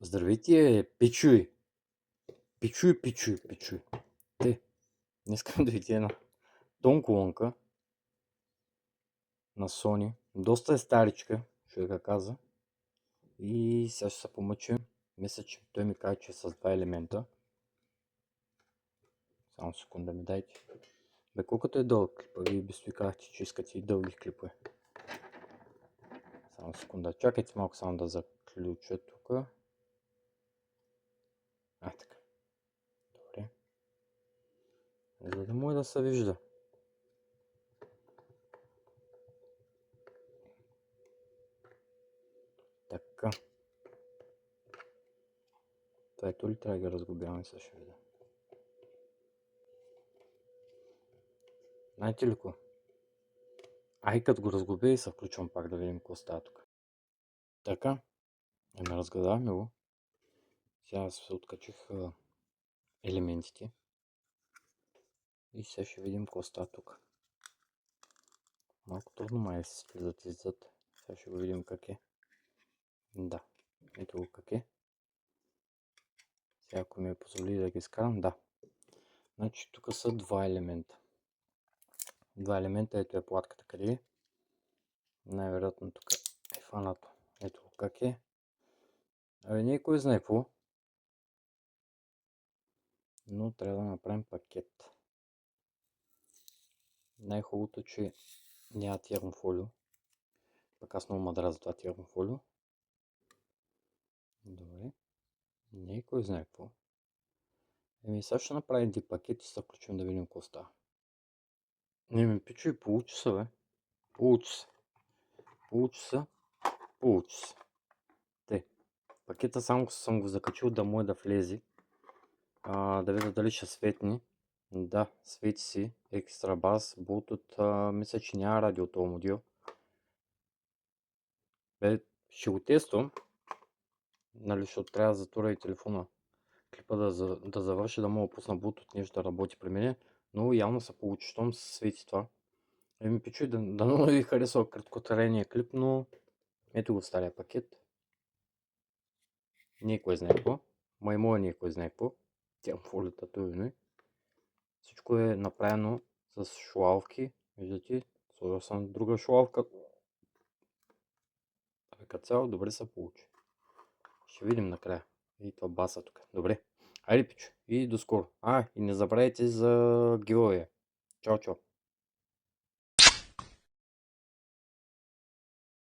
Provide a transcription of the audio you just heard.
Здравейте, пичуи! Пичуи. Те, днес ми дойде една тонколонка на Sony. Доста е старичка, човека каза. И сега ще се помъчим. Мисля, че той ми каза, че е с два елемента. Само секунда ми дайте. Бе, колкото е дълъг клипа? Вие би казахте, че искате и дълги клипове. Само секунда. Чакайте малко само да заключа тук. Така. Добре. За да може да се вижда. Така. Това ето ли трябва да ги разглобяваме, сега ще видя. Знаете ли какво? Ай, като го разглобя и се включвам пак да видим какво става тук. Така, не разгадаваме го. Сега се откачих елементите. И сега ще видим какво става тук. Малко трудно май да се слизат иззад. Сега ще го видим как е. Да, ето го как е. Сега ако ми позволи да ги изкарам, да. Значи тук са два елемента. Два елемента, ето е платката къде е. Най-вероятно тук е фанато. Ето го как е. Абе, не кой знае какво. Но трябва да направим пакет. Най-хубавото е, че няма термофолио. Пък аз много мадра за това термофолио. Добре. Не кой знае какво. Еми сега ще направим един пакет и се включим да видим какво става. Не ми пичо и получи се, бе. Получи се. Те. Пакета само съм го закачил да може да влезе. Да видя дали ще светни. Да, свети си. Екстра бас, Bluetooth. Мисля, че няма радио този модел. Бе, ще го тествам. Нали, защото трябва да затворя и телефона. Клипа да завърши, да мога да пусна Bluetooth, нещо да работи при мен. Но явно се получи, щом се свети това. Еми пичуй, да много ви харесва краткотрайния клип, но ето го в стария пакет. Не кой знае какво. Маймоя не кой знае какво. Тя фолията той. Всичко е направено с шлавки. Виждате, сложил съм друга шлавка. Като цяло добре се получи. Ще видим накрая. И това баса тук. Добре. Айде, пичо. И до скоро. И не забравяйте за геоя. Чао, чао.